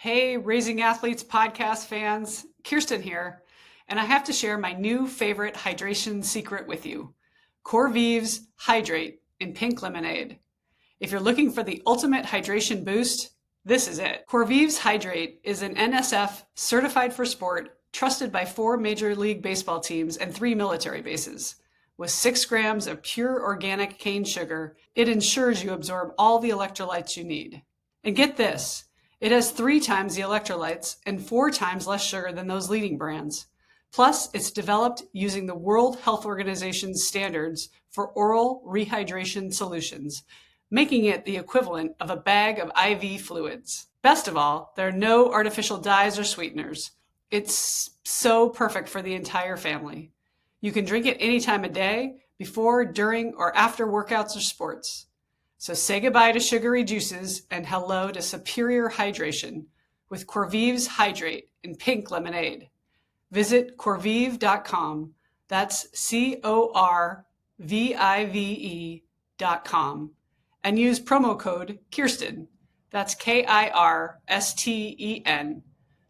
Hey, Raising Athletes podcast fans, Kirsten here, and I have to share my new favorite hydration secret with you. Corvive's Hydrate in pink lemonade. If you're looking for the ultimate hydration boost, this is it. Corvive's Hydrate is an NSF certified for sport, trusted by 4 Major League Baseball teams and 3 military bases. With 6 grams of pure organic cane sugar, it ensures you absorb all the electrolytes you need. And get this, it has 3 times the electrolytes and 4 times less sugar than those leading brands. Plus, it's developed using the World Health Organization's standards for oral rehydration solutions, making it the equivalent of a bag of IV fluids. Best of all, there are no artificial dyes or sweeteners. It's so perfect for the entire family. You can drink it any time of day, before, during, or after workouts or sports. So say goodbye to sugary juices and hello to superior hydration with Corvive's Hydrate in pink lemonade. Visit corvive.com. That's CORVIVE.com. And use promo code Kirsten. That's KIRSTEN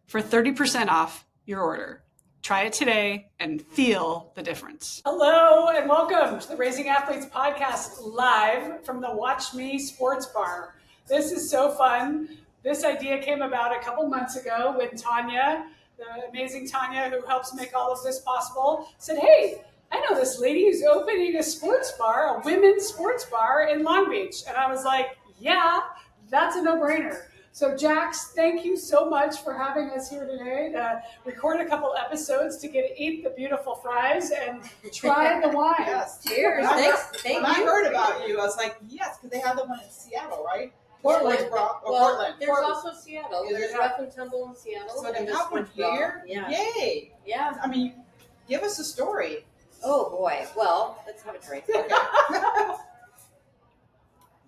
for 30% off your order. Try it today and feel the difference. Hello and welcome to the Raising Athletes podcast live from the Watch Me Sports Bar. This is so fun. This idea came about a couple months ago when Tanya, the amazing Tanya who helps make all of this possible, said, hey, I know this lady who's opening a sports bar, a women's sports bar in Long Beach. And I was like, yeah, that's a no-brainer. So Jax, thank you so much for having us here today to record a couple episodes to get to eat the beautiful fries and try the wine. Yes. Cheers. Thank you. When I heard about you, I was like, yes, because they have the one in Seattle, right? Portland. Portland. There's also Seattle. Is There's there? Rough and Tumble in Seattle. So they and this have one one's Raw. here? Yeah. Yay. Yeah. I mean, give us a story. Oh boy. Well, let's have a drink. Okay.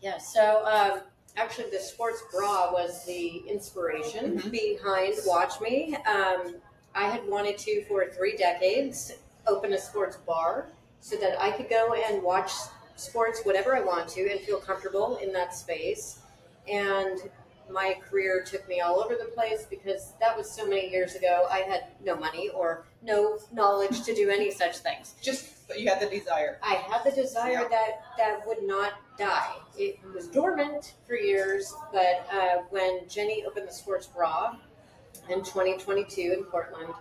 Yeah. So actually, the sports bra was the inspiration behind Watch Me. I had wanted to, for 3 decades, open a sports bar so that I could go and watch sports whatever I want to and feel comfortable in that space. And my career took me all over the place because that was so many years ago. I had no money or no knowledge to do any such things. Just that you had the desire. I had the desire that would not die. It was dormant for years, but when Jenny opened the sports bra in 2022 in Portland,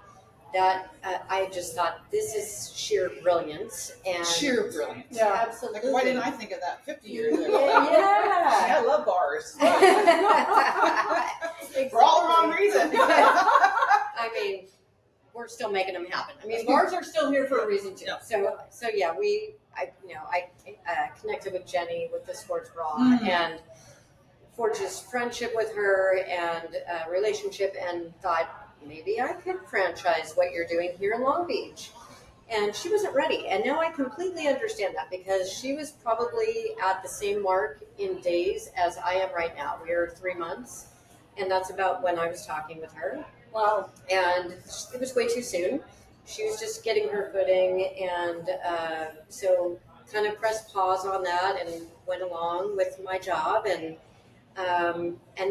that I just thought, this is sheer brilliance. And Sheer brilliance. Yeah. absolutely. Like, why didn't I think of that 50 years ago? Yeah. I love bars. Exactly. For all the wrong reasons. I mean, we're still making them happen. I mean, bars are still here for a reason too. Yeah. So yeah, I connected with Jenny with the sports bra and forged this friendship with her and relationship, and thought maybe I could franchise what you're doing here in Long Beach. And she wasn't ready. And now I completely understand that, because she was probably at the same mark in days as I am right now. We're 3 months, and that's about when I was talking with her. Wow. And it was way too soon. She was just getting her footing, and so kind of pressed pause on that and went along with my job. And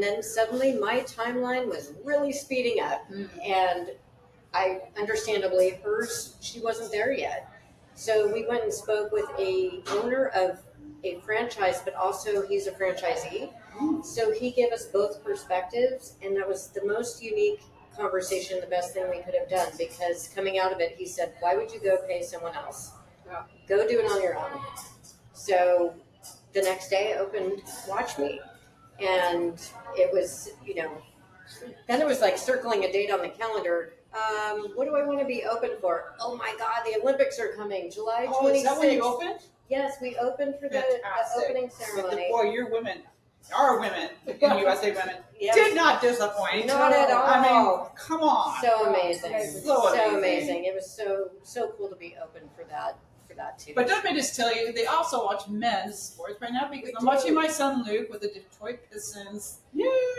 then suddenly my timeline was really speeding up, and I understandably hers, she wasn't there yet. So we went and spoke with a owner of a franchise, but also he's a franchisee. So he gave us both perspectives, and that was the most unique conversation, the best thing we could have done, because coming out of it, he said, why would you go pay someone else? Yeah. Go do it on your own. So the next day I opened Watch Me, and it was, then it was like circling a date on the calendar. What do I want to be open for? Oh my God, the Olympics are coming, July 26th. Oh, is that when you opened? Yes, we opened for the opening ceremony. Boy, your women, our women, in USA women, Yes. did not disappoint. Not at all. I mean, come on. So amazing. So amazing. It was so cool to be open for that too. But let me just tell you, they also watch men's sports right now, because I'm do. watching my son Luke with the Detroit Pistons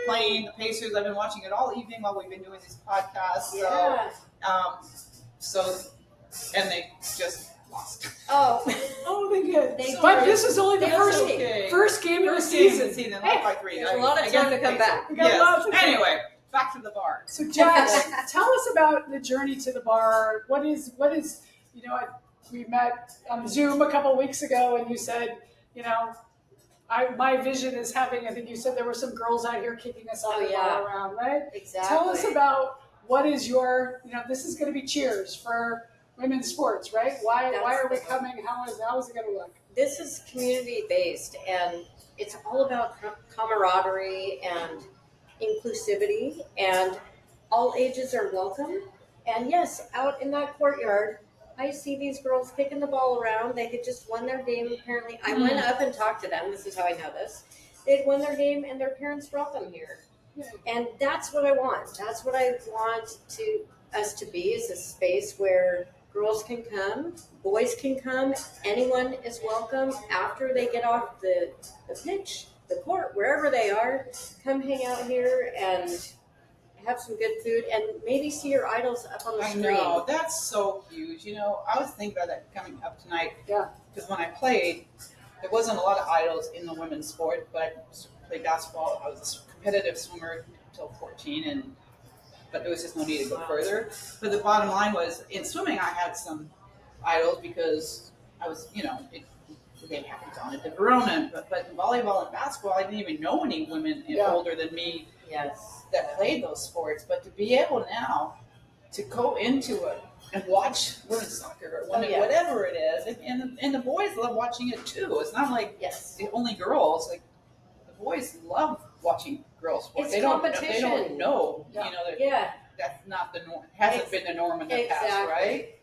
playing the Pacers. I've been watching it all evening while we've been doing these podcasts. Yeah. And they just lost. Oh, They did. They But did. this is only the They first okay. First game of the season. Lost by 3. there's a lot of time to come back. We got lots Yes. of Anyway, back bar. So Jess, tell us about the journey to the bar. What is we met on Zoom a couple of weeks ago, and you said, my vision is having, I think you said there were some girls out here kicking us all around, right? Exactly. Tell us about what is your, this is going to be Cheers for women's sports, right? Why are we coming? How is it going to look? This is community based, and it's all about camaraderie and inclusivity, and all ages are welcome. And yes, out in that courtyard, I see these girls kicking the ball around. They had just won their game, apparently. I went up and talked to them. This is how I know this. They'd won their game, and their parents brought them here. And that's what I want. That's what I want us to be, is a space where girls can come, boys can come, anyone is welcome after they get off the pitch, the court, wherever they are. Come hang out here and have some good food and maybe see your idols up on the screen. I know, that's so huge. I was thinking about that coming up tonight. Yeah. Because when I played, there wasn't a lot of idols in the women's sport, but I played basketball. I was a competitive swimmer until 14, but there was just no need to go further. But the bottom line was, in swimming, I had some idols because I was, they happened on a Verona. But in volleyball and basketball, I didn't even know any women older than me that played those sports. But to be able now to go into it and watch women's soccer or whatever it is, and the boys love watching it too. It's not like the only girls. Like, the boys love watching girls sports. It's competition. They don't know, that's not the norm. Hasn't been the norm in the past, right?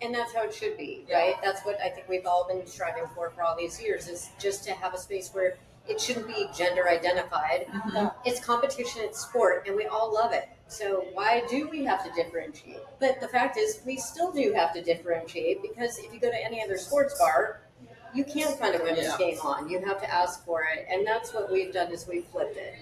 And that's how it should be, right? That's what I think we've all been striving for all these years, is just to have a space where it shouldn't be gender identified. Mm-hmm. It's competition, it's sport, and we all love it. So why do we have to differentiate? But the fact is, we still do have to differentiate, because if you go to any other sports bar, you can't find a women's game on. You have to ask for it. And that's what we've done, is we've flipped it.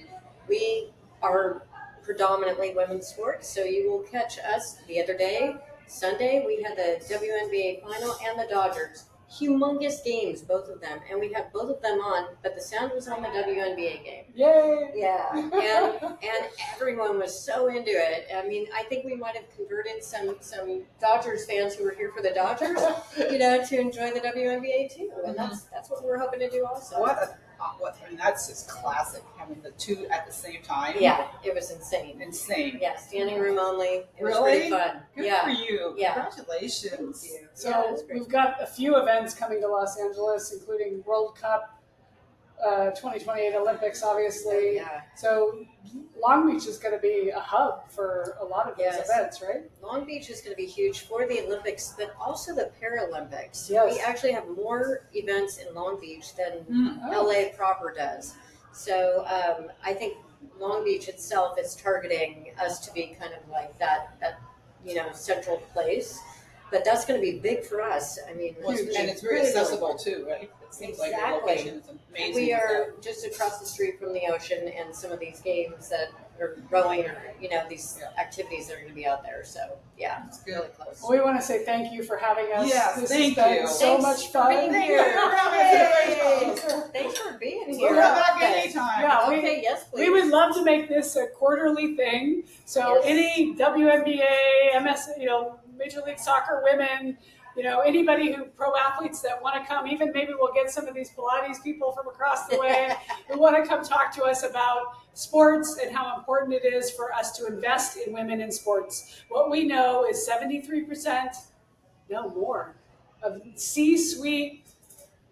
We are predominantly women's sports, so you will catch us the other day, Sunday, we had the WNBA final and the Dodgers. Humongous games, both of them. And we had both of them on, but the sound was on the WNBA game. Yay! Yeah. And everyone was so into it. I mean, I think we might have converted some Dodgers fans who were here for the Dodgers, to enjoy the WNBA too. And that's what we're hoping to do also. That's just classic, having the two at the same time. Yeah, it was insane. Yeah, standing room only. It was really pretty fun. Good for you. Yeah. Congratulations. Thank you. So we've got a few events coming to Los Angeles, including World Cup, 2028 Olympics, obviously. Yeah. So Long Beach is going to be a hub for a lot of these events, right? Long Beach is going to be huge for the Olympics, but also the Paralympics. Yes. We actually have more events in Long Beach than LA proper does. So I think Long Beach itself is targeting us to be kind of like that central place. But that's going to be big for us. I mean, and it's very accessible too, right? It seems like the location is amazing. We are just across the street from the ocean, and some of these games that are rowing, or these activities that are going to be out there. So it's really close. Well, we want to say thank you for having us. Yes, thank you. So much fun. Thank you. Thanks for being here. We'll come back anytime. Yeah, yes, please. We would love to make this a quarterly thing. So any WNBA, MS, Major League Soccer women, anybody pro athletes that want to come, even maybe we'll get some of these Pilates people from across the way who want to come talk to us about sports and how important it is for us to invest in women in sports. What we know is 73%, no more, of C-suite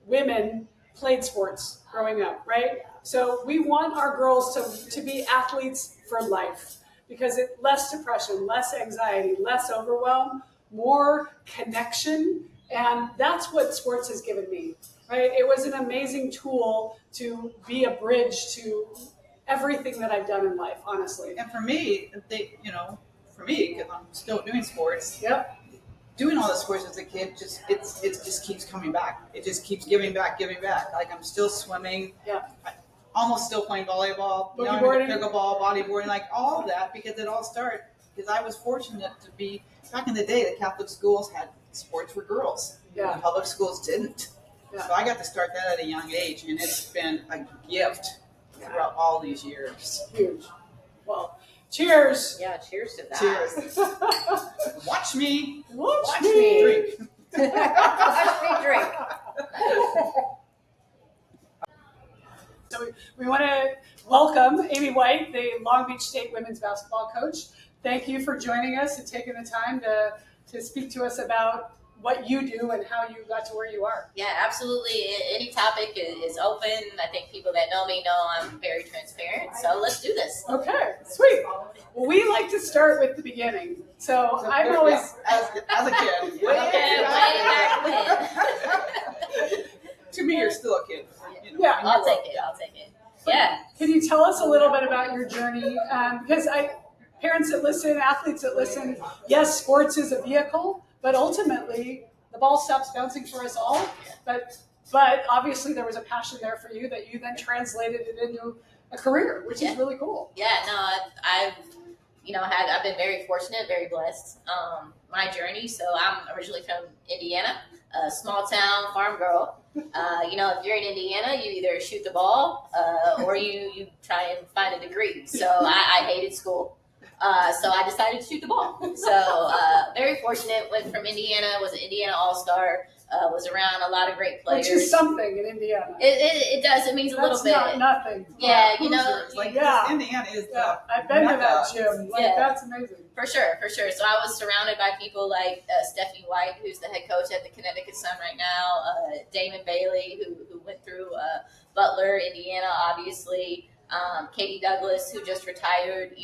women played sports growing up, right? So we want our girls to be athletes for life, because less depression, less anxiety, less overwhelm, more connection. And that's what sports has given me, right? It was an amazing tool to be a bridge to everything that I've done in life, honestly. And for me, because I'm still doing sports, doing all the sports as a kid, it just keeps coming back. It just keeps giving back. Like, I'm still swimming. Almost still playing volleyball, pickleball, bodyboarding, like all of that, because it all started because I was fortunate to be, back in the day, the Catholic schools had sports for girls. The public schools didn't. So I got to start that at a young age, and it's been a gift throughout all these years. Huge. Well, Cheers. Yeah, cheers to that. Cheers. Watch me. Watch me drink. Watch me drink. So we want to welcome Amy White, the Long Beach State women's basketball coach. Thank you for joining us and taking the time to speak to us about what you do and how you got to where you are. Yeah, absolutely. Any topic is open. I think people that know me know I'm very transparent. So let's do this. Okay, sweet. Well, we like to start with the beginning. So I'm always, as a kid. Okay, way back when. To me, you're still a kid. You know, Yeah. I'll take it. Yeah. Can you tell us a little bit about your journey? Because parents that listen, athletes that listen, yes, sports is a vehicle, but ultimately the ball stops bouncing for us all. But obviously there was a passion there for you that you then translated it into a career, which is really cool. Yeah, no, I've been very fortunate, very blessed. My journey. So I'm originally from Indiana, a small town farm girl. If you're in Indiana, you either shoot the ball or you try and find a degree. So I hated school. So I decided to shoot the ball. So very fortunate. Went from Indiana, was an Indiana All-Star. Was around a lot of great players. Which is something in Indiana. It does. It means a little bit. That's not nothing. Yeah, Indiana is I've been to that gym. That's amazing. For sure. So I was surrounded by people like Stephanie White, who's the head coach at the Connecticut Sun right now, Damon Bailey, who went through Butler, Indiana, obviously, Katie Douglas, who just retired,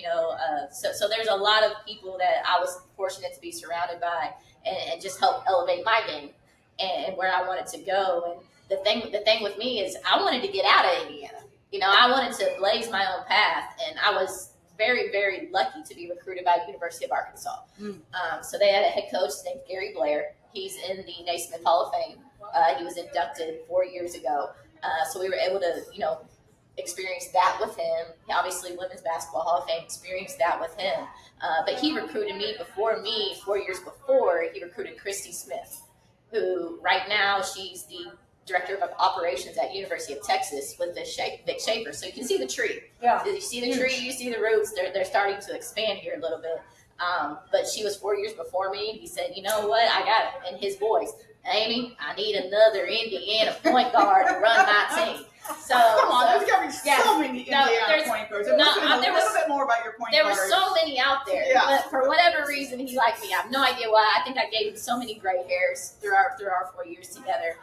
so there's a lot of people that I was fortunate to be surrounded by and just help elevate my game and where I wanted to go. And the thing with me is I wanted to get out of Indiana. I wanted to blaze my own path, and I was very, very lucky to be recruited by University of Arkansas. So they had a head coach named Gary Blair. He's in the Naismith Hall of Fame. He was inducted 4 years ago. So we were able to, experience that with him. Obviously, Women's Basketball Hall of Fame, experienced that with him. But he recruited me 4 years before. He recruited Christy Smith, who right now she's the director of operations at University of Texas with Vic Schaefer. So you can see the tree. Yeah. You see the tree, you see the roots. They're starting to expand here a little bit. But she was 4 years before me. He said, you know what? I got it. In his voice, Amy, I need another Indiana point guard to run my team. So come on, there's got to be so many Indiana point guards. There was a little bit more about your point guards. There were so many out there, but for whatever reason, he liked me. I have no idea why. I think I gave him so many gray hairs through our 4 years together.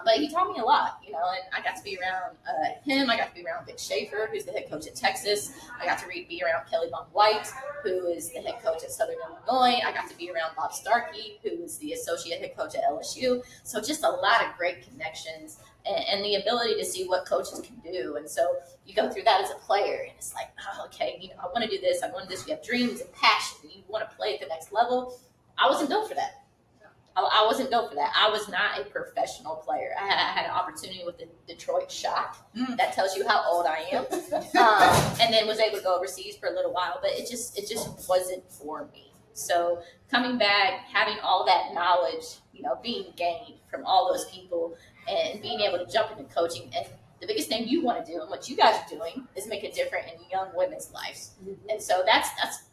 But he taught me a lot, and I got to be around him. I got to be around Vic Schaefer, who's the head coach at Texas. I got to be around Kelly Von White, who is the head coach at Southern Illinois. I got to be around Bob Starkey, who is the associate head coach at LSU. So just a lot of great connections and the ability to see what coaches can do. And so you go through that as a player, and it's like, oh, okay, I want to do this. I want to do this. You have dreams and passion, and you want to play at the next level. I wasn't built for that. I wasn't built for that. I was not a professional player. I had an opportunity with the Detroit Shock. That tells you how old I am. And then was able to go overseas for a little while, but it just wasn't for me. So coming back, having all that knowledge, being gained from all those people and being able to jump into coaching. And the biggest thing you want to do and what you guys are doing is make a difference in young women's lives. And so that's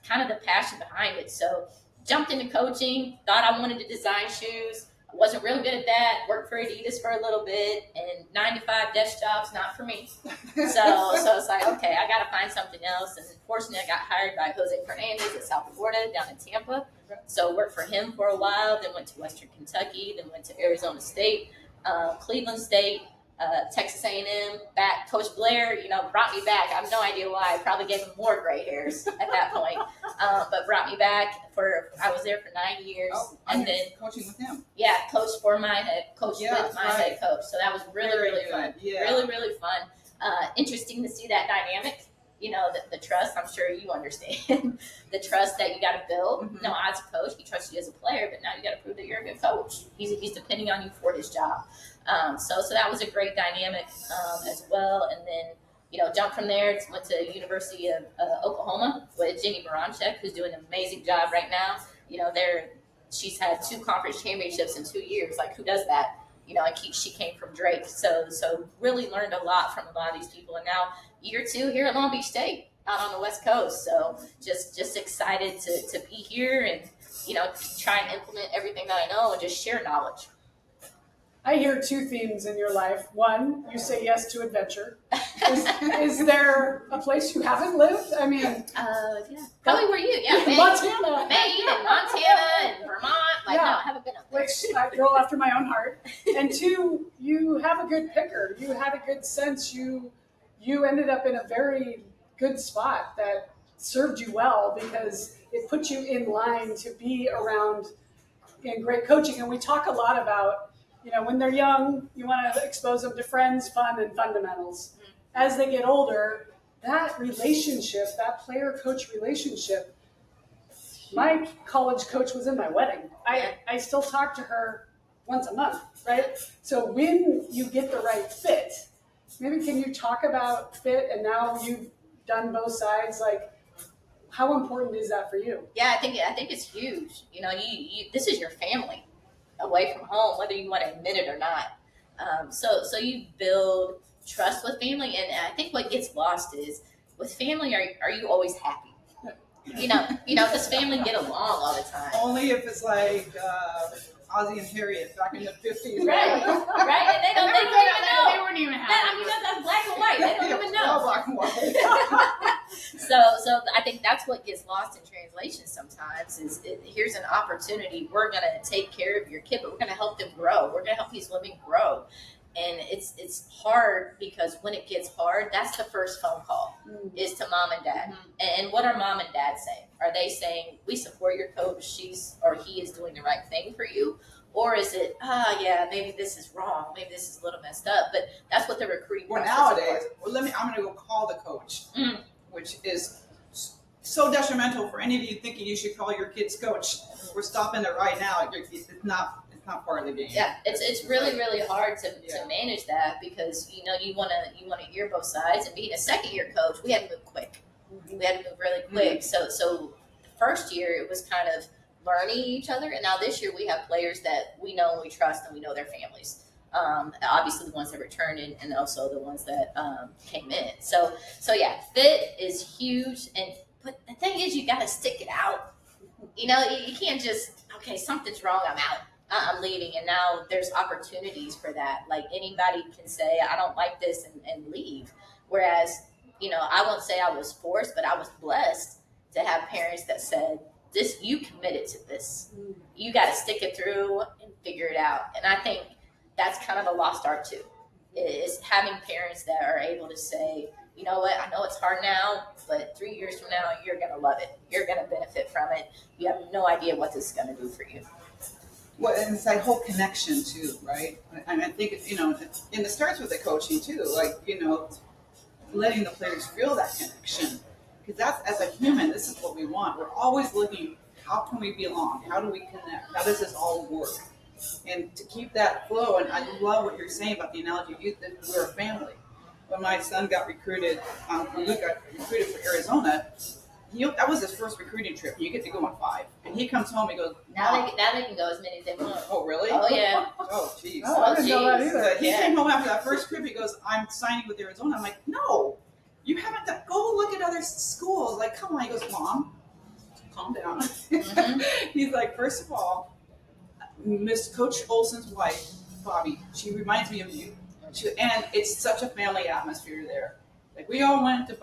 kind of the passion behind it. So jumped into coaching, thought I wanted to design shoes. I wasn't real good at that. Worked for Adidas for a little bit, and 9-to-5 desk jobs, not for me. So it's like, okay, I got to find something else. And fortunately, I got hired by Jose Fernandez at South Florida down in Tampa. So worked for him for a while, then went to Western Kentucky, then went to Arizona State, Cleveland State, Texas A&M, back. Coach Blair, brought me back. I have no idea why. I probably gave him more gray hairs at that point, but brought me back I was there for 9 years. And then coaching with him. Yeah, coach for my head coach with my head coach. So that was really, really fun. Yeah. Really, really fun. Interesting to see that dynamic. The trust, I'm sure you understand, the trust that you got to build. Mm-hmm. No, as a coach, he trusts you as a player, but now you got to prove that you're a good coach. He's depending on you for his job. So that was a great dynamic as well. And then, jumped from there, went to University of Oklahoma with Jenny Baranchek, who's doing an amazing job right now. She's had 2 conference championships in 2 years. Like, who does that? She came from Drake. So really learned a lot from a lot of these people. And now year 2 here at Long Beach State, out on the West Coast. So just excited to be here and, try and implement everything that I know and just share knowledge. I hear two themes in your life. One, you say yes to adventure. Is there a place you haven't lived? I mean, yeah, probably where you, Maine, Montana, Maine, and Montana, and Vermont. Like, no, I haven't been up there. Which I girl after my own heart. And two, you have a good picker. You had a good sense. You ended up in a very good spot that served you well because it put you in line to be around in great coaching. And we talk a lot about, when they're young, you want to expose them to friends, fun, and fundamentals. As they get older, that relationship, that player-coach relationship, my college coach was in my wedding. I still talk to her once a month, right? So when you get the right fit, maybe can you talk about fit, and now you've done both sides, like how important is that for you? Yeah, I think it's huge. You this is your family away from home, whether you want to admit it or not. So you build trust with family, and I think what gets lost is with family, are you always happy? Because family get along all the time. Only if it's like Ozzie and Harriet back in the 50s. Right. And they don't even know. They weren't even happy. That's black and white. They don't even know. All black and white. So I think that's what gets lost in translation sometimes is here's an opportunity. We're going to take care of your kid, but we're going to help them grow. We're going to help these women grow. And it's hard because when it gets hard, that's the first phone call is to mom and dad. And what are mom and dad saying? Are they saying, we support your coach, she is doing the right thing for you? Or is it, maybe this is wrong. Maybe this is a little messed up. But that's what the recruiting process nowadays, is. I'm going to go call the coach, which is so detrimental for any of you thinking you should call your kid's coach. We're stopping it right now. It's not part of the game. Yeah, it's really, really hard to manage that because you want to hear both sides. And being a second year coach, we had to move quick. We had to move really quick. So the first year it was kind of learning each other, and now this year we have players that we know and we trust and we know their families. Obviously the ones that returned and also the ones that came in. So yeah, fit is huge, but the thing is you got to stick it out. You can't just something's wrong, I'm out. I'm leaving, and now there's opportunities for that. Like anybody can say, I don't like this and leave. Whereas, I won't say I was forced, but I was blessed to have parents that said, this, you committed to this. You got to stick it through and figure it out. And I think that's kind of a lost art too, is having parents that are able to say, you know what, I know it's hard now, but 3 years from now, you're going to love it. You're going to benefit from it. You have no idea what this is going to do for you. Well, and it's that whole connection too, right? And I think, and it starts with the coaching too, like, letting the players feel that connection. Because that's, as a human, this is what we want. We're always looking, how can we belong? How do we connect? How does this all work? And to keep that flow, and I love what you're saying about the analogy of youth, that we're a family. When my son got recruited, when Luke got recruited for Arizona, that was his first recruiting trip. You get to go on 5. And he comes home, he goes, Now they can go as many as they want. Oh, really? Oh, yeah. Oh, jeez. Oh, I didn't know that either. But he came home after that first trip, he goes, I'm signing with Arizona. I'm like, no, you haven't done, go look at other schools. Like, come on. He goes, Mom, calm down. He's like, first of all, Miss Coach Olson's wife, Bobby, she reminds me of you. And it's such a family atmosphere there. Like, we all went to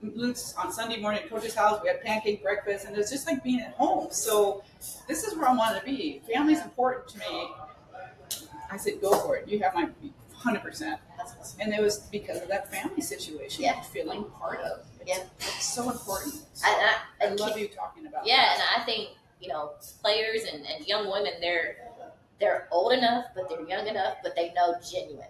Luke's on Sunday morning at Coach's house. We had pancake breakfast, and it's just like being at home. So this is where I want to be. Family's important to me. I said, go for it. You have my 100%. And it was because of that family situation, feeling part of. It's so important. So I love you talking about that. And I think, players and young women, they're old enough, but they're young enough, but they know genuine.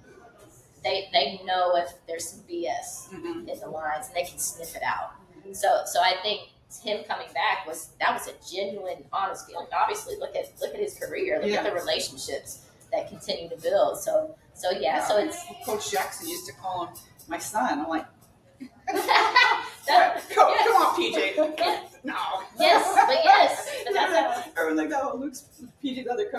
They know if there's some BS in the lines, and they can sniff it out. So I think him coming back was a genuine, honest feeling. Obviously, look at his career, look at the relationships that continue to build. So it's Coach Jackson used to call him my son. I'm like, come on, PJ. No. Yes, but that's how. Everyone like that. Luke's PJ's other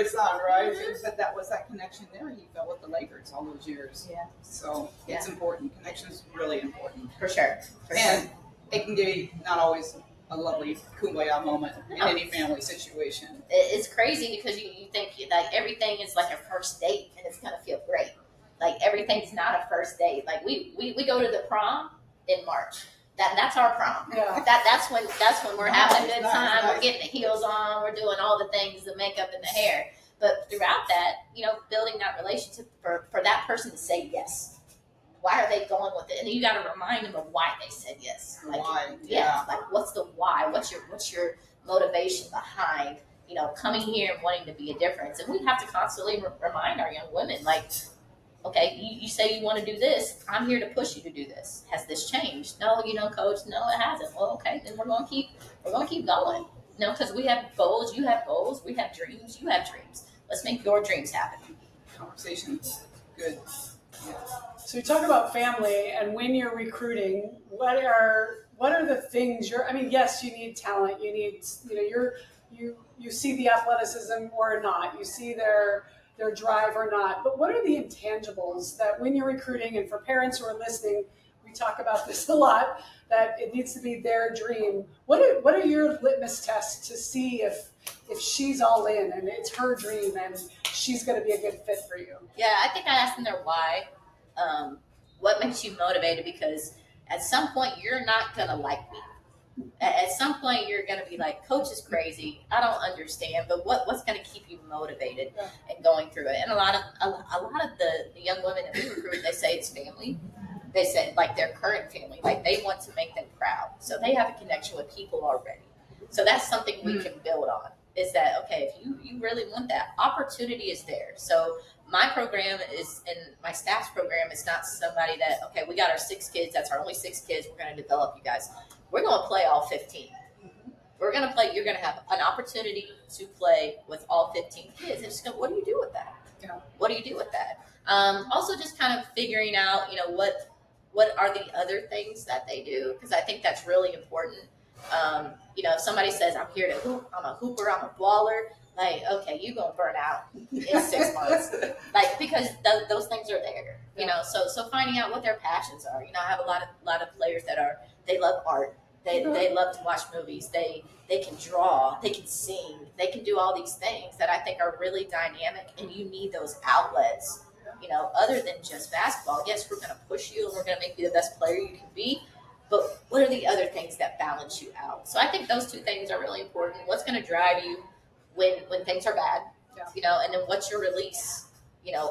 son, right? But that was that connection there. He felt with the Lakers all those years. Yeah. So it's important. Connection's really important. For sure. And it can be not always a lovely kumbaya moment in No. any family situation. It's crazy because you think like everything is like a first date and it's gonna feel great. Like everything's not a first date. Like we go to the prom in March. That's our prom. Yeah. That's when we're having a good time. Nice. We're getting the heels on. We're doing all the things, the makeup and the hair. But throughout that, building that relationship for that person to say yes. Why are they going with it? And you got to remind them of why they said yes. Like, Why? yeah. Like what's the why? What's your motivation behind coming here and wanting to be a difference? And we have to constantly remind our young women, like, okay, you say you want to do this. I'm here to push you to do this. Has this changed? No, coach. No, it hasn't. Well, okay, then we're going to keep going. Because we have goals. You have goals. We have dreams. You have dreams. Let's make your dreams happen. Conversation. Good. Yeah. So we talk about family, and when you're recruiting, what are the things yes, you need talent. You need, you see the athleticism or not. You see their drive or not. But what are the intangibles that when you're recruiting, and for parents who are listening, we talk about this a lot, that it needs to be their dream. What are your litmus tests to see if she's all in and it's her dream and she's going to be a good fit for you? Yeah, I think I asked them their why. What makes you motivated? Because at some point you're not going to like me. At some point you're going to be like, coach is crazy. I don't understand. But what's going to keep you motivated and going through it? And a lot of the young women that we recruit, they say it's family. They say like their current family, like they want to make them proud. So they have a connection with people already. So that's something we can build on, is that, okay, if you really want that, opportunity is there. So my program is, and my staff's program is not somebody that, okay, we got our 6 kids. That's our only 6 kids. We're going to develop you guys. We're going to play all 15. We're going to play. You're going to have an opportunity to play with all 15 kids. And just go, what do you do with that? What do you do with that? Also just kind of figuring out, what are the other things that they do? Because I think that's really important. If somebody says, I'm here to hoop, I'm a hooper, I'm a baller, like, okay, you're going to burn out in 6 months. Like, because those things are there, so finding out what their passions are. I have a lot of players that they love art. They love to watch movies. They can draw, they can sing, they can do all these things that I think are really dynamic, and you need those outlets. Other than just basketball. Yes, we're going to push you and we're going to make you the best player you can be, but what are the other things that balance you out? So I think those 2 things are really important. What's going to drive you when things are bad, and then what's your release,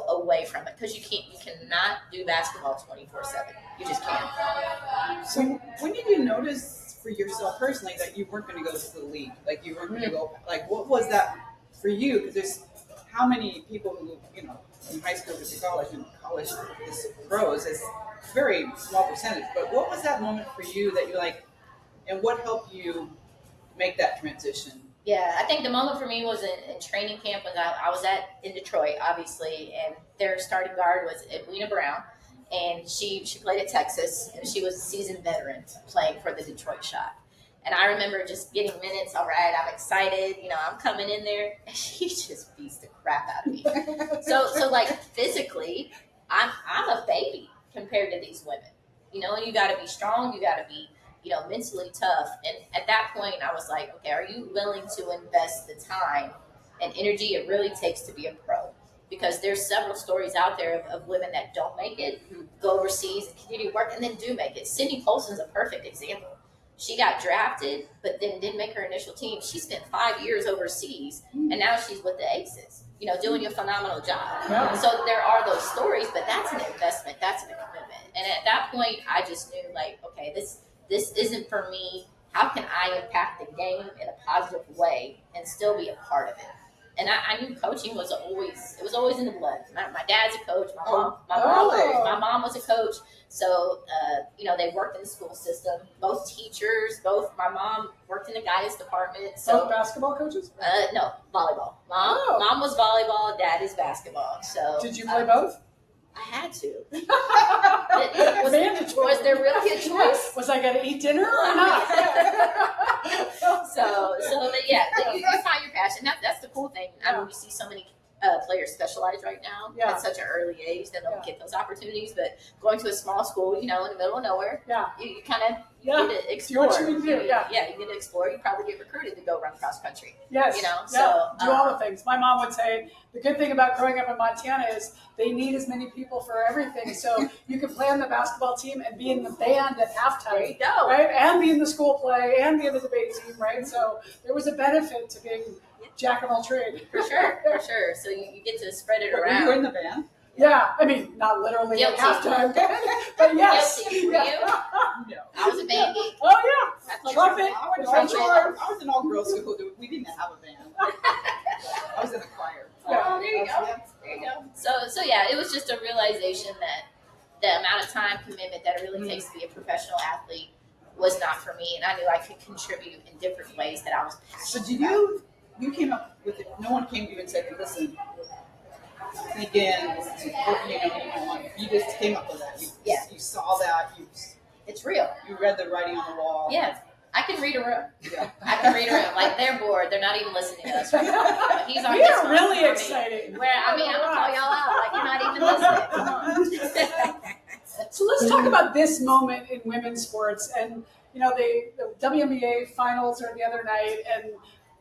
away from it? Because you cannot do basketball 24/7. You just can't. So when did you notice for yourself personally that you weren't going to go to the league? Like you weren't going to go, like what was that for you? Because there's how many people who, from high school to college, and college is pros, is very small percentage. But what was that moment for you that you're like, and what helped you make that transition? Yeah, I think the moment for me was in training camp when I was in Detroit, obviously, and their starting guard was Edwina Brown, and she played at Texas, and she was a seasoned veteran playing for the Detroit Shot. And I remember just getting minutes. All right, I'm excited. I'm coming in there, and she just beats the crap out of me. So like physically, I'm a baby compared to these women. And you got to be strong. You got to be, mentally tough. And at that point, I was like, okay, are you willing to invest the time and energy it really takes to be a pro? Because there's several stories out there of women that don't make it, go overseas and continue to work, and then do make it. Sydney Colson's a perfect example. She got drafted, but then didn't make her initial team. She spent 5 years overseas, and now she's with the Aces, doing a phenomenal job. Yeah. So there are those stories, but that's an investment. That's a commitment. And at that point, I just knew, like, okay, this isn't for me. How can I impact the game in a positive way and still be a part of it? And I knew coaching was always in the blood. My dad's a coach. My mom was a coach. So, they worked in the school system. Both teachers, my mom worked in the guidance department. So both basketball coaches? No, volleyball. Mom was volleyball. Dad is basketball. So did you play both? I had to. Was there really a choice? Was I going to eat dinner or not? So but yeah, you find your passion. That's the cool thing. I mean, we see so many players, specialized right now Yeah. at such an early age. They don't Yeah. get those opportunities. But going to a small school, in the middle of nowhere, Yeah. you kind of Yeah. get to explore. what you do, yeah. You get to explore. You probably get recruited to go run cross country. Yes. So do all the things. My mom would say the good thing about growing up in Montana is they need as many people for everything. So you can play on the basketball team and be in the band at halftime. There you go. Right? And be in the school play and be in the debate team, right? So there was a benefit to being jack of all trades. For sure. So you get to spread it Were around. you in the band? Yeah, I mean, not literally Guilty. at halftime, but yes. Guilty. Were Yeah. you? No. I was a band geek. Oh yeah, I played trumpet. I was in all girls school. We didn't have a band. I was in a choir. Oh, there you go. There you go. So yeah, it was just a realization that the amount of time commitment that it really takes to be a professional athlete was not for me, and I knew I could contribute in different ways that I was So passionate did about. you came up with it? No one came to you and said, "Listen, again, this is important, you just came up with that. You saw that. It's real. You read the writing on the wall. Yeah, I can read a room. Yeah. I can read a room. Like they're bored. They're not even listening to us right now. But he's on We this are one really for me. exciting. Where I'm gonna call y'all out. Like you're not even listening. Come on. So let's talk about this moment in women's sports. And, the WNBA finals are the other night, and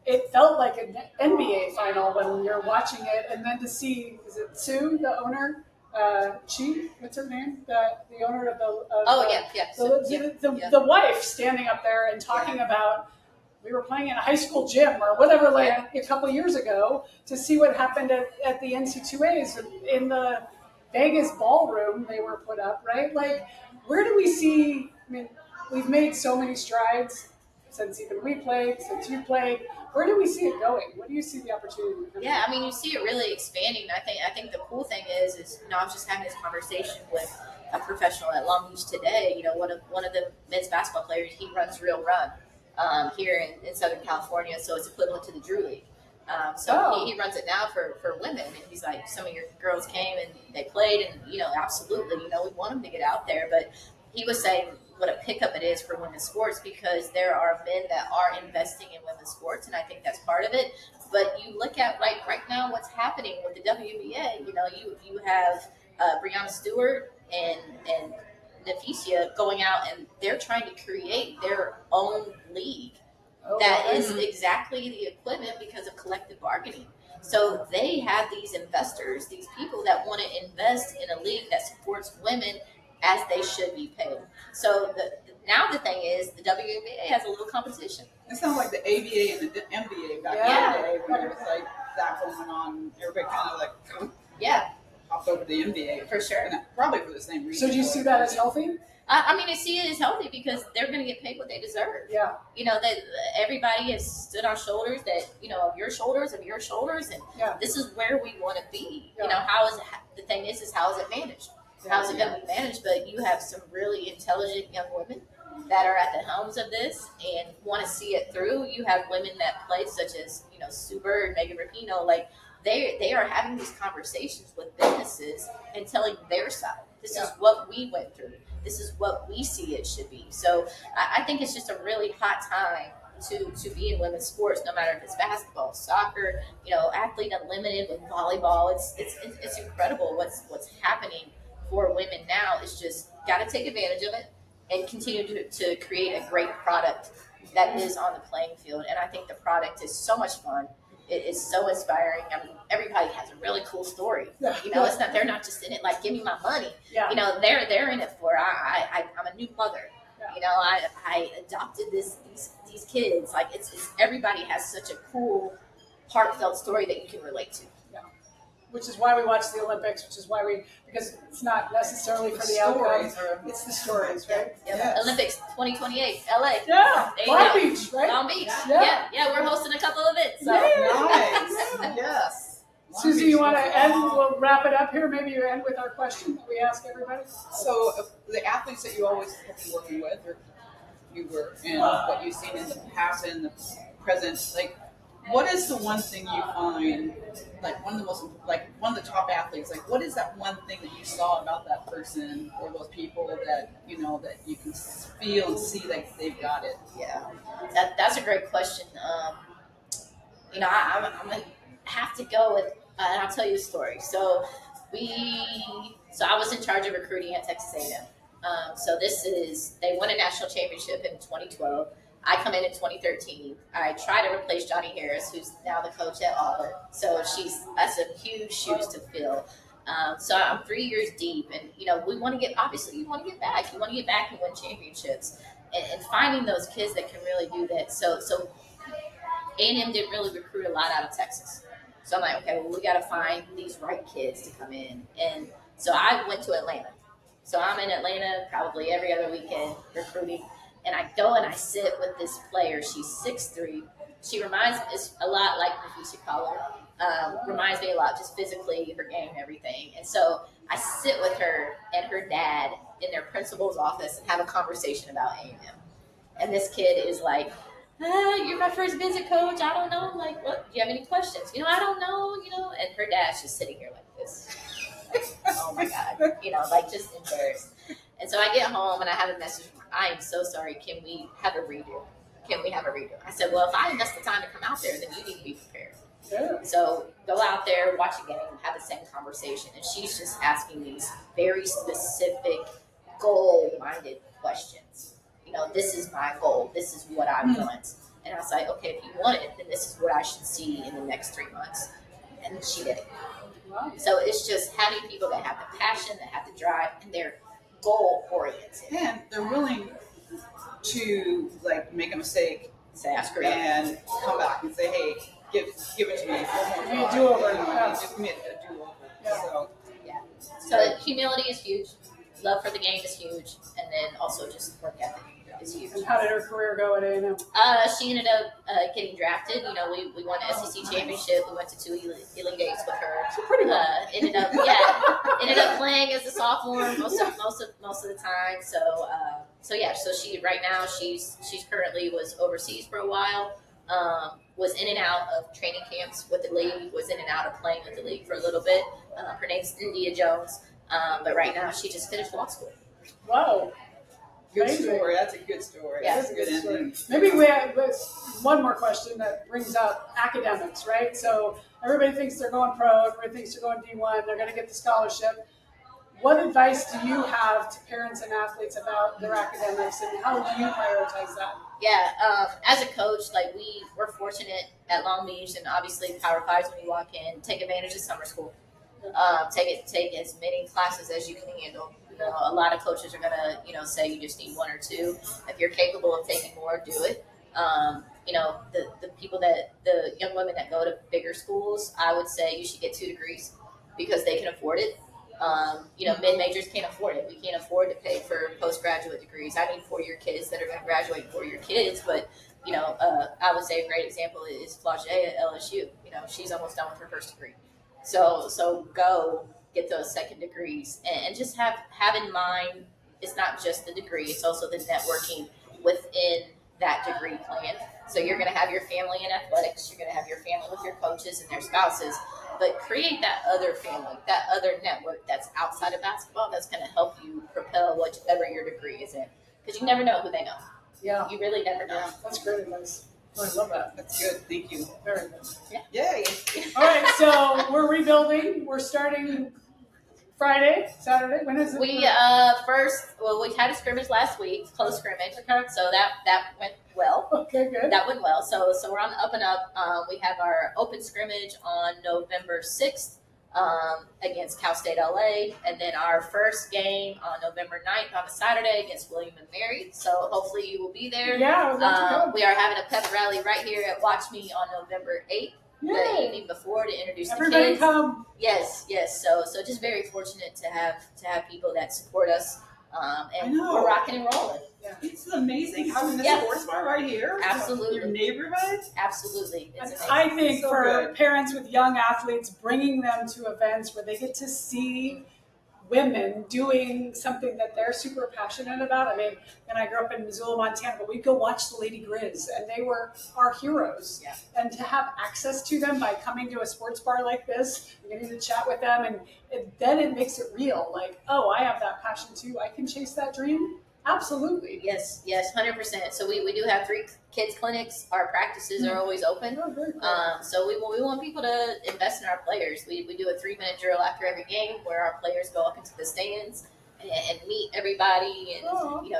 it felt like an NBA final when you're watching it. And then to see, is it Sue, the owner? What's her name? The owner of the wife standing up there and talking about, we were playing in a high school gym or whatever, a couple years ago, to see what happened at the NC2As in the Vegas ballroom. They were put up, right? Like, where do we see? I mean, we've made so many strides since even we played, since you played. Where do we see it going? What do you see the opportunity? Yeah, I mean, you see it really expanding. I think the cool thing is I was just having this conversation with a professional at Long Beach today. One of the men's basketball players, he runs Real Run here in Southern California, so it's equivalent to the Drew League. He runs it now for women, and he's like, some of your girls came and they played, and absolutely, we want them to get out there, but he was saying what a pickup it is for women's sports, because there are men that are investing in women's sports, and I think that's part of it. But you look at right now what's happening with the WNBA. You have Breanna Stewart and Nafisia going out, and they're trying to create their own league that is exactly the equipment because of collective bargaining. So they have these investors, these people that want to invest in a league that supports women as they should be paid. So now the thing is, the WNBA has a little competition. It sounds like the ABA and the NBA back in the day, when there was like that going on. Everybody kind of hopped over to the NBA For sure. and probably for the same reason. So do you see that as healthy? I see it as healthy because they're going to get paid what they deserve. Yeah. That everybody has stood on shoulders that, of your shoulders, and this is where we want to be. Yeah. The thing is how is it managed? How is it going to be managed? But you have some really intelligent young women that are at the helms of this and want to see it through. You have women that play, such as, Sue Bird, Megan Rapinoe, like they are having these conversations with businesses and telling their side. This is what we went through. This is what we see it should be. So I think it's just a really hot time to be in women's sports, no matter if it's basketball, soccer, Athlete Unlimited with volleyball. It's incredible what's happening for women now. Is just got to take advantage of it and continue to create a great product that is on the playing field. And I think the product is so much fun. It is so inspiring. I mean, everybody has a really cool story. It's not, they're not just in it like, give me my money. Yeah. They're in it for, I'm a new mother. Yeah. I adopted these kids. Like it's everybody has such a cool, heartfelt story that you can relate to. Which is why we watch the Olympics, because it's not necessarily for the outcome. It's the stories, right? Yeah. Yes. Olympics 2028, LA. Yeah, There you Long go. Beach, right? Long Beach. Yeah. Yeah, we're hosting a couple of events. So. Nice. Yes. Susie, you want to end? We'll wrap it up here. Maybe you end with our question that we ask everybody. So the athletes that you always have been working with, or you were, and what you've seen in the past and the present, like, what is the one thing you find, like one of the top athletes, like what is that one thing that you saw about that person or those people that that you can feel and see like they've got it? Yeah, that's a great question. I'm gonna have to go with And I'll tell you the story. So I was in charge of recruiting at Texas A&M. So they won a national championship in 2012. I come in 2013. I try to replace Johnny Harris, who's now the coach at Auburn. So that's a huge shoes to fill. So I'm 3 years deep, and we want to obviously you want to get back. You want to get back and win championships, and finding those kids that can really do that. So A&M didn't really recruit a lot out of Texas. So I'm like, okay, well, we got to find these right kids to come in. And so I went to Atlanta. So I'm in Atlanta probably every other weekend recruiting. And I go and I sit with this player. She's 6'3". She reminds me a lot like Niki Castle. Reminds me a lot, just physically, her game, everything. And so I sit with her and her dad in their principal's office and have a conversation about A&M. And this kid is like, you're my first visit, coach. I don't know. Like, what? Do you have any questions? I don't know. And her dad's just sitting here like this. Like, oh my God. Like just embarrassed. And so I get home and I have a message from her. I am so sorry. Can we have a redo? I said, well, if I invest the time to come out there, then you need to be prepared. Yeah. So go out there, watch a game, have the same conversation. And she's just asking these very specific, goal-minded questions. This is my goal. This is what I want. And I was like, okay, if you want it, then this is what I should see in the next 3 months. And she did it. Wow. So it's just having people that have the passion, that have the drive, and they're goal-oriented. And they're willing to make a mistake Ask her up. and come back and say, hey, give it to me. Give me a do-over. Give me a do-over. Yeah. So humility is huge. Love for the game is huge. And then also just work ethic is huge. And how did her career go at A&M? She ended up getting drafted. We won an SEC championship. We went to 2 Elite Eights with her. Pretty well. Ended up playing as a sophomore most of the time. So she right now she's currently was overseas for a while. Was in and out of training camps with the league. Was in and out of playing with the league for a little bit. Her name's India Jones. But right now she just finished law school. Wow. Good Amazing. story. That's a good story. Yeah. That's a good ending. Maybe we have one more question that brings up academics, right? So everybody thinks they're going pro, everybody thinks they're going D1, they're going to get the scholarship. What advice do you have to parents and athletes about their academics, and how do you prioritize that? Yeah, as a coach, we're fortunate at Long Beach, and obviously Power Fives when you walk in, take advantage of summer school. Take as many classes as you can handle. A lot of coaches are gonna, say you just need 1 or 2. If you're capable of taking more, do it. The young women that go to bigger schools, I would say you should get 2 degrees because they can afford it. Mid-majors can't afford it. We can't afford to pay for postgraduate degrees. I need 4-year kids that are going to graduate 4-year kids, but I would say a great example is Flage at LSU. She's almost done with her first degree. So go get those second degrees and just have in mind it's not just the degree, it's also the networking within that degree plan. So you're going to have your family in athletics, you're going to have your family with your coaches and their spouses, but create that other family, that other network that's outside of basketball that's going to help you propel whatever your degree is in. Because you never know who they know. Yeah. You really never know. Yeah, that's great advice. I love that. That's good. Thank you. Very good. Yay. All right, so we're rebuilding. We're starting Friday, Saturday. When is it? We we had a scrimmage last week, close scrimmage. Okay. So that went well. Okay, good. That went well. So we're on the up and up. We have our open scrimmage on November 6th against Cal State LA, and then our first game on November 9th on a Saturday against William and Mary. So hopefully you will be there. Yeah, I would love to go. We are having a pep rally right here at Watch Me on November 8th. The Yay. evening before to introduce Everybody the kids. come. Yes. So just very fortunate to have people that support us, I and know. we're rocking and rolling. It's amazing having this Yeah. sports bar right here. Absolutely. Your neighborhood. Absolutely, it's amazing. I think So for good. parents with young athletes, bringing them to events where they get to see women doing something that they're super passionate about. I mean, and I grew up in Missoula, Montana, but we'd go watch the Lady Grizz, and they were our heroes. Yeah. And to have access to them by coming to a sports bar like this, and getting to chat with them, and then it makes it real. Like, oh, I have that passion too. I can chase that dream. Absolutely. Yes, 100%. So we do have 3 kids clinics. Our practices are always open. Oh, very cool. So we want people to invest in our players. We do a 3-minute drill after every game where our players go up into the stands and meet everybody and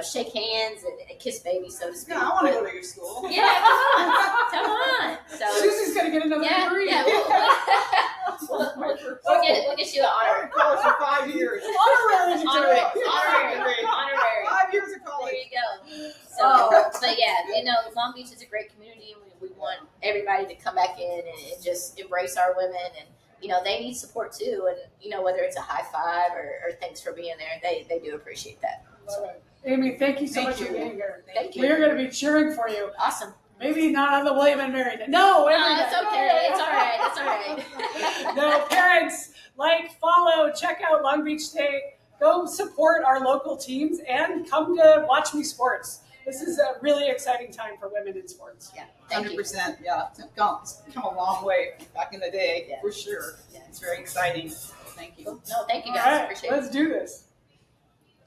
shake hands and kiss babies, so to speak. Yeah, I want to go to your school. Yeah, come on. So Susie's gonna get another degree. Yeah, we'll get you an honor. College for 5 years. Honorary degree. Honorary. 5 years of There college. you go. So, but yeah, Long Beach is a great community. We want everybody to come back in and just embrace our women, and they need support too. And whether it's a high five or thanks for being there, they do appreciate that. Love it. Amy, thank you so Thank much you. for being here. Thank you. We're going to be cheering for you. Awesome. Maybe not on the William and Mary Day. No, It's okay. It's all right. It's all right. No, parents, follow, check out Long Beach State. Go support our local teams and come to Watch Me Sports. This is a really exciting time for women in sports. Yeah. Thank you. 100%. Yeah, it's come a long way back in the day, for sure. Yeah. It's very exciting. Thank you. No, thank you All guys. right, Appreciate let's it. do this.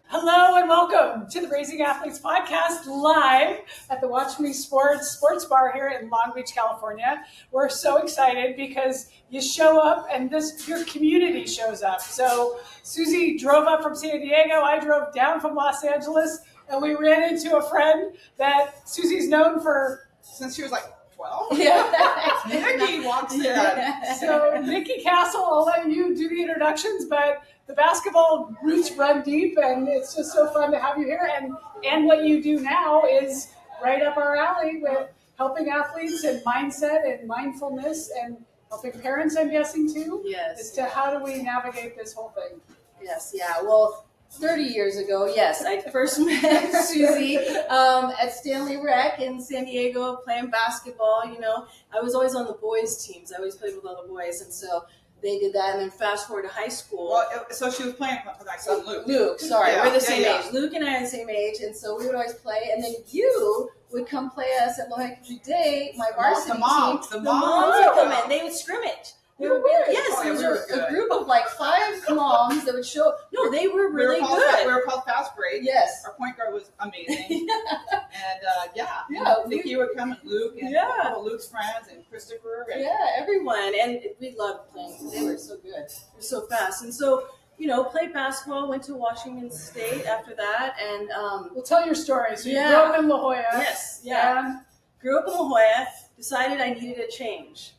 Hello and welcome to the Raising Athletes podcast live at the Watch Me Sports Bar here in Long Beach, California. We're so excited because you show up and your community shows up. So Susie drove up from San Diego. I drove down from Los Angeles, and we ran into a friend that Susie's known for. Since she was like 12? Yeah. Niki walks in. So Niki Castle, I'll let you do the introductions, but the basketball roots run deep, and it's just so fun to have you here. And what you do now is right up our alley with helping athletes and mindset and mindfulness and helping parents, I'm guessing, too. Yes. As to how do we navigate this whole thing. Yes, yeah. Well, 30 years ago, yes, I first met Susie at Stanley Rec in San Diego playing basketball. I was always on the boys' teams. I always played with all the boys, and so they did that. And then fast forward to high school. Well, so she was playing with my son Luke. Luke, sorry, Yeah, we're the same yeah. age. Luke and I are the same age, and so we would always play. And then you would come play us at Lohac Day, my varsity The moms. team. The moms would come in. They would scrimmage. They would Really? yes, Oh, there was yeah, we were a good. group of like 5 moms that would show. No, they were really we good. were called Fast Break. Yes. Our point guard was amazing. And Yeah, Niki would come and Luke and Yeah. a couple of Luke's friends and Christopher. And Yeah, everyone. And we loved playing. They were so good. They were so fast. And so, played basketball, went to Washington State after that. And Well, tell your story. So you Yeah. grew up in La Jolla. yes, yeah. And Grew up in La Jolla, decided I needed a change.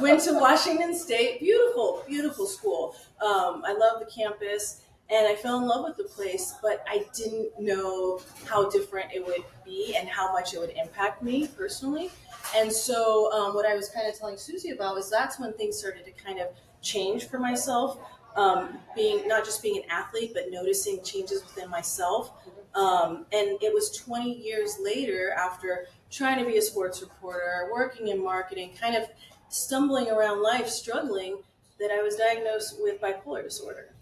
Went to Washington State, beautiful, beautiful school. I love the campus, and I fell in love with the place, but I didn't know how different it would be and how much it would impact me personally. And so what I was kind of telling Susie about was that's when things started to kind of change for myself, being not just being an athlete, but noticing changes within myself. And it was 20 years later, after trying to be a sports reporter, working in marketing, kind of stumbling around life, struggling, that I was diagnosed with bipolar disorder.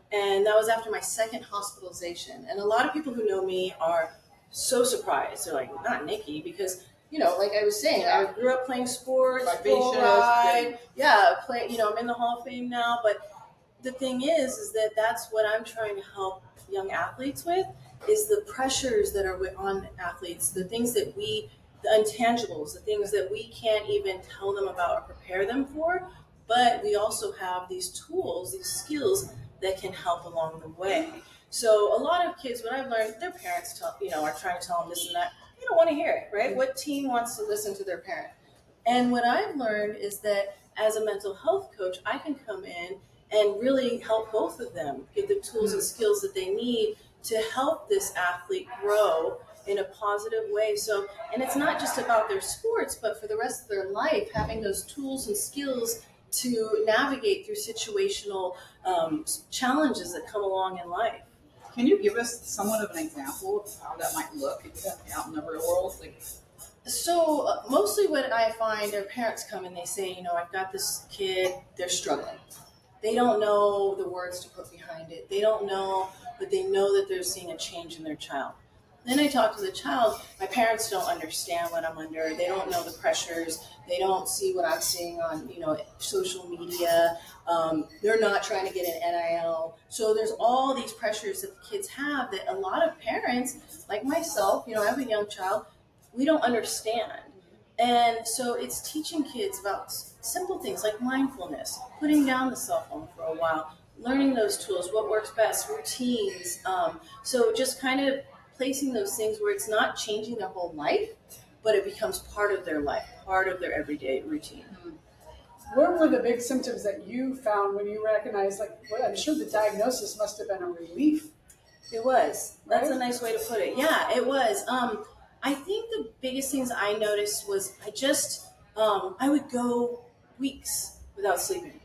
And that was after my second hospitalization. And a lot of people who know me are so surprised. They're like, not Niki, because, like I was saying, I grew up playing sports, full Vivacious, ride. Yeah, I'm in the Hall of Fame now. But the thing is that that's what I'm trying to help young athletes with, is the pressures that are on athletes, the things that the intangibles, the things that we can't even tell them about or prepare them for, but we also have these tools, these skills that can help along the way. So a lot of kids, what I've learned, their parents are trying to tell them this and that. They don't want to hear it, right? What teen wants to listen to their parent? And what I've learned is that as a mental health coach, I can come in and really help both of them, give the tools and skills that they need to help this athlete grow in a positive way. So, and it's not just about their sports, but for the rest of their life, having those tools and skills to navigate through situational challenges that come along in life. can you give us somewhat of an example of how that might look out in the real world? So mostly what I find are parents come and they say, I've got this kid, they're struggling. They don't know the words to put behind it. They don't know, but they know that they're seeing a change in their child. Then I talk to the child. My parents don't understand what I'm under. They don't know the pressures. They don't see what I'm seeing on, social media. They're not trying to get an NIL. So there's all these pressures that the kids have that a lot of parents, like myself, I have a young child, we don't understand. And so it's teaching kids about simple things like mindfulness, putting down the cell phone for a while, learning those tools, what works best, routines. So just kind of placing those things where it's not changing their whole life, but it becomes part of their life, part of their everyday routine. What were the big symptoms that you found when you recognized, I'm sure the diagnosis must have been a relief. It was. That's Right? a nice way to put it. Yeah, it was. I think the biggest things I noticed was I would go weeks without sleeping,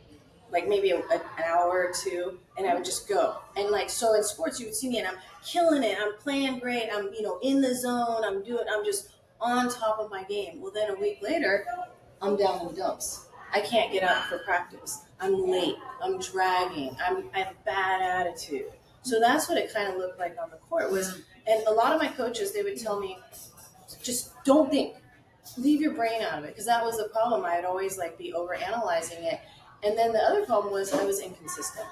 like maybe an hour or two, and I would just go. And so in sports, you would see me and I'm killing it. I'm playing great. I'm, in the zone. I'm just on top of my game. Well, then a week later, I'm down in the dumps. I can't get up for practice. I'm late. I'm dragging. I have a bad attitude. So that's what it kind of looked like on the court and a lot of my coaches, they would tell me, just don't think, leave your brain out of it. Because that was the problem. I'd always be overanalyzing it. And then the other problem was I was inconsistent.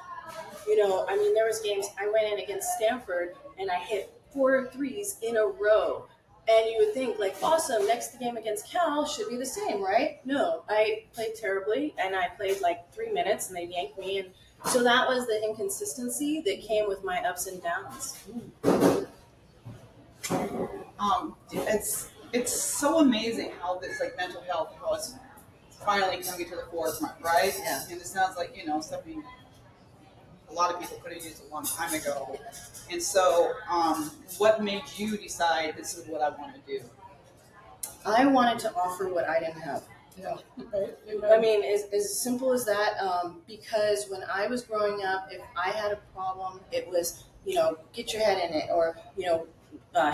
There was games I went in against Stanford and I hit 4 threes in a row. And you would think, awesome, next game against Cal should be the same, right? No, I played terribly, and I played 3 minutes, and they yanked me. And so that was the inconsistency that came with my ups and downs. It's so amazing how this mental health, how it's finally coming to the forefront, right? Yeah. And it sounds like something a lot of people could have used a long time ago. And so, what made you decide this is what I want to do? I wanted to offer what I didn't have. Yeah. Right. As simple as that, because when I was growing up, if I had a problem, it was, get your head in it, or,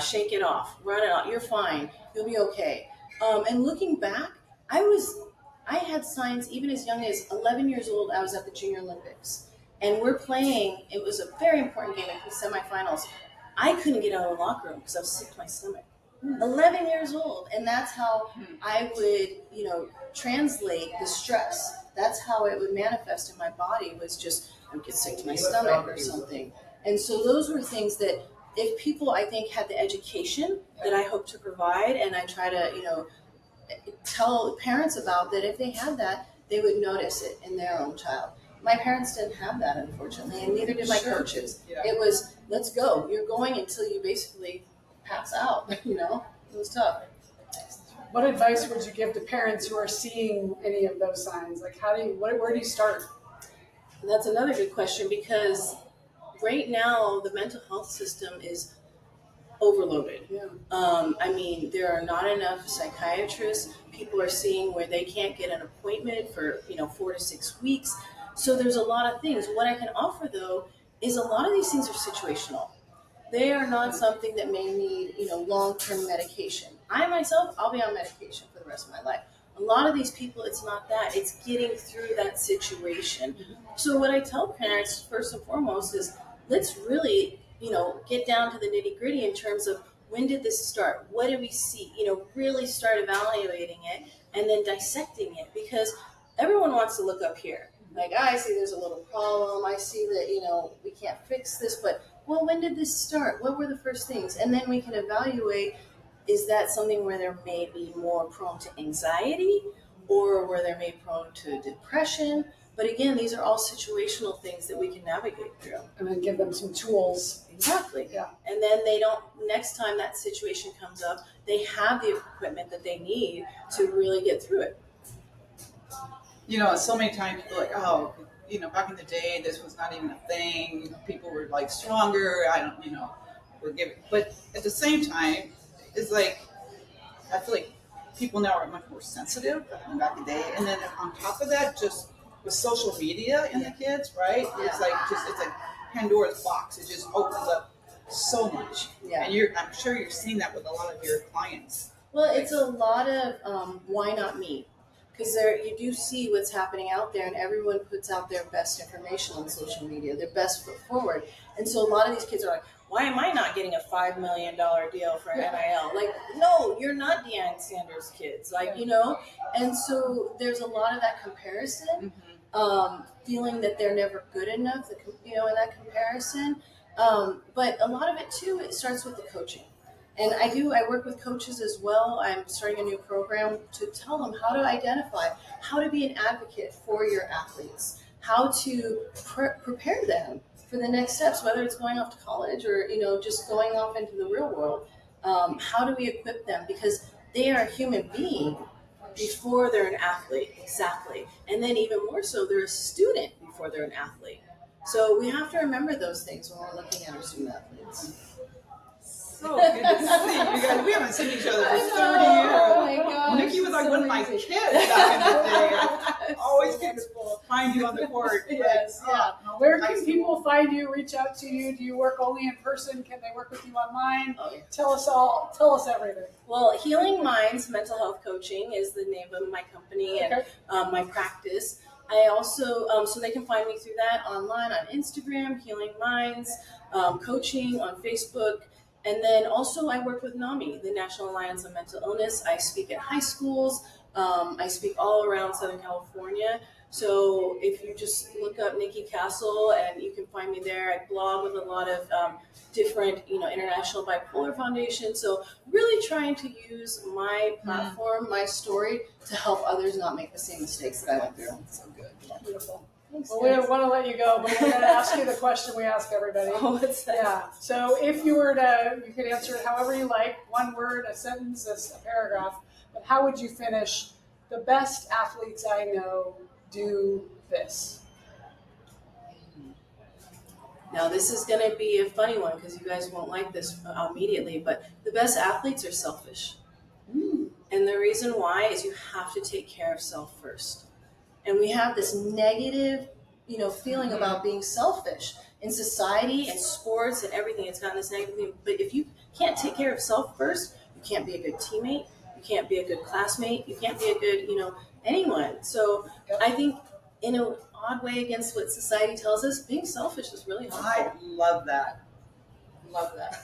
shake it off, run it out, you're fine, you'll be okay. And looking back, I had signs even as young as 11 years old. I was at the Junior Olympics. And we're playing, it was a very important game in the semifinals. I couldn't get out of the locker room because I was sick to my stomach. 11 years old. And that's how I would, translate the stress. That's how it would manifest in my body, was just, I would get sick to my stomach or something. And so those were things that if people, I think, had the education that I hope to provide, and I try to, tell parents about that, if they had that, they would notice it in their own child. My parents didn't have that, unfortunately, and neither did my coaches. Yeah. It was, let's go. You're going until you basically pass out, It was tough. What advice would you give to parents who are seeing any of those signs? Where do you start? And that's another good question, because right now the mental health system is overloaded. Yeah. There are not enough psychiatrists. People are seeing where they can't get an appointment for 4 to 6 weeks. So there's a lot of things. What I can offer, though, is a lot of these things are situational. They are not something that may need, long-term medication. I myself, I'll be on medication for the rest of my life. A lot of these people, it's not that. It's getting through that situation. So what I tell parents, first and foremost, is let's really, get down to the nitty-gritty in terms of, when did this start? What did we see? Really start evaluating it and then dissecting it, because everyone wants to look up here. I see there's a little problem. I see that, we can't fix this, but, well, when did this start? What were the first things? And then we can evaluate, is that something where they're maybe more prone to anxiety, or where they're maybe prone to depression? But again, these are all situational things that we can navigate through. And then give them some tools. Exactly. Yeah. And then next time that situation comes up, they have the equipment that they need to really get through it. So many times people are back in the day, this was not even a thing. People were stronger. We're giving, but at the same time, it's I feel like people now are much more sensitive than back in the day. And then on top of that, just with social media and the kids, right? It's it's a Pandora's box. It just opens up so much. Yeah. And I'm sure you're seeing that with a lot of your clients. Well, it's a lot of why not me? Because you do see what's happening out there, and everyone puts out their best information on social media, their best foot forward. And so a lot of these kids are like, Why am I not getting a $5 million deal for NIL? Like, no, you're not Deion Sanders' kids. Like, and so there's a lot of that comparison, feeling that they're never good enough, in that comparison. But a lot of it too, it starts with the coaching. And I work with coaches as well. I'm starting a new program to tell them how to identify, how to be an advocate for your athletes, how to prepare them for the next steps, whether it's going off to college or, just going off into the real world. How do we equip them? Because they are a human being before they're an athlete. Exactly. And then even more so, they're a student before they're an athlete. So we have to remember those things when we're looking at our student athletes. So good to see you guys. We haven't seen each other for 30 years. Oh my gosh. Niki was like one of my kids back in the day. I always get to find you on the court. Yes, yeah. Where can people find you, reach out to you? Do you work only in person? Can they work with you online? Oh, yeah. Tell us everything. Well, Healing Minds Mental Health Coaching is the name of my company and my practice. I also, so they can find me through that online on Instagram, Healing Minds, coaching on Facebook. And then also I work with NAMI, the National Alliance on Mental Illness. I speak at high schools. I speak all around Southern California. So if you just look up Niki Castle, and you can find me there. I blog with a lot of different, International Bipolar Foundation. So really trying to use my platform, my story, to help others not make the same mistakes that I went through. So good. Yeah. Beautiful. Well, we don't want to let you go, but we're going to ask you the question we ask everybody. Oh, what's that? Yeah. So if you could answer it however you like, one word, a sentence, a paragraph, but how would you finish? The best athletes I know do this. Now, this is going to be a funny one because you guys won't like this immediately, but the best athletes are selfish. And the reason why is you have to take care of self first. And we have this negative, feeling about being selfish in society and sports and everything. It's gotten this negative thing. But if you can't take care of self first, you can't be a good teammate. You can't be a good classmate. You can't be a good, anyone. So I think in an odd way against what society tells us, being selfish is really I harmful. love that. Love that.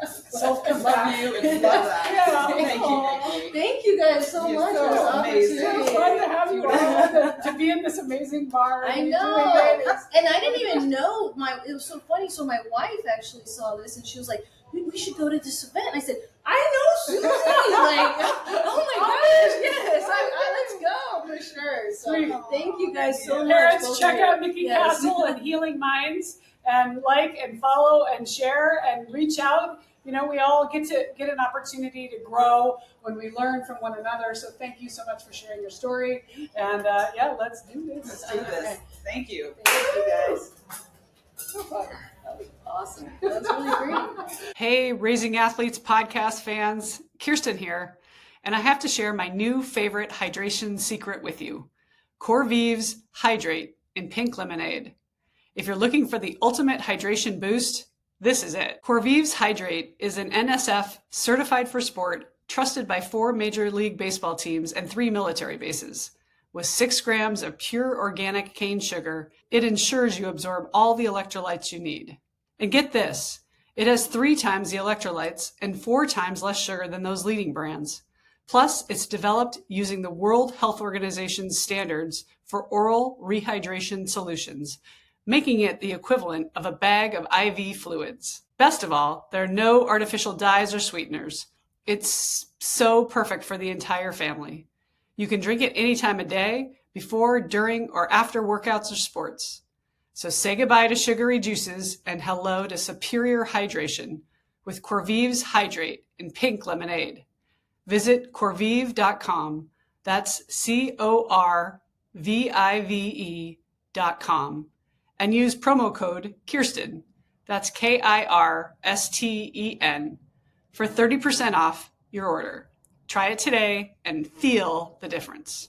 Love Self-compassion. you and love that. Yeah. Thank you, Niki. Thank you guys so You're much so for this amazing. opportunity. It's fun to have you on, to be in this amazing bar. I and know, doing it. and I didn't even know. It was so funny. So my wife actually saw this, and she was like, "We should go to this event." And I said, "I know Susie." Like, oh my gosh, yes, let's go for sure. So Sweet. thank you guys so much. Parents, both check of you. out Niki Yes. Castle and Healing Minds, and like and follow and share and reach out. We all get an opportunity to grow when we learn from one another. So thank you so much for sharing your story. And let's do this. Let's do this. Thank you. Thank you guys. That was awesome. That was really great. Hey, Raising Athletes podcast fans, Kirsten here, and I have to share my new favorite hydration secret with you. Corvive's Hydrate in pink lemonade. If you're looking for the ultimate hydration boost, this is it. Corvive's Hydrate is an NSF certified for sport, trusted by 4 Major League Baseball teams and 3 military bases. With 6 grams of pure organic cane sugar, it ensures you absorb all the electrolytes you need. And get this, it has 3 times the electrolytes and 4 times less sugar than those leading brands. Plus, it's developed using the World Health Organization's standards for oral rehydration solutions, making it the equivalent of a bag of IV fluids. Best of all, there are no artificial dyes or sweeteners. It's so perfect for the entire family. You can drink it any time of day, before, during, or after workouts or sports. So say goodbye to sugary juices and hello to superior hydration with Corvive's Hydrate in pink lemonade. Visit corvive.com. That's CORVIVE.com. And use promo code Kirsten, that's KIRSTEN, for 30% off your order. Try it today and feel the difference.